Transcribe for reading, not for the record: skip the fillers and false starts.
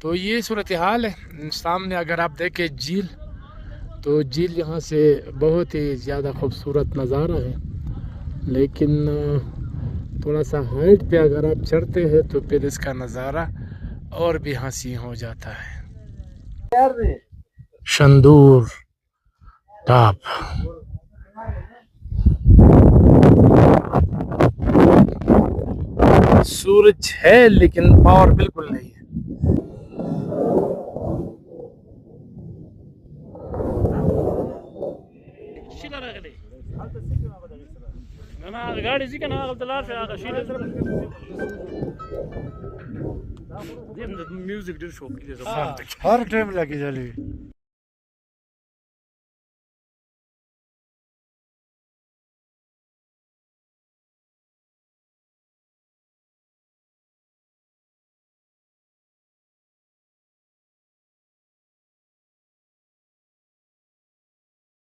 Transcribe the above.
तो ये सूरत हाल है। सामने अगर आप देखें झील, तो झील यहाँ से बहुत ही ज़्यादा खूबसूरत नज़ारा है, लेकिन थोड़ा सा हाइट पे अगर आप चढ़ते हैं तो फिर इसका नज़ारा और भी हसीन हो जाता है। शंदूर टॉप। सूरज है लेकिन पावर बिल्कुल नहीं है। हर टाइम लगी जली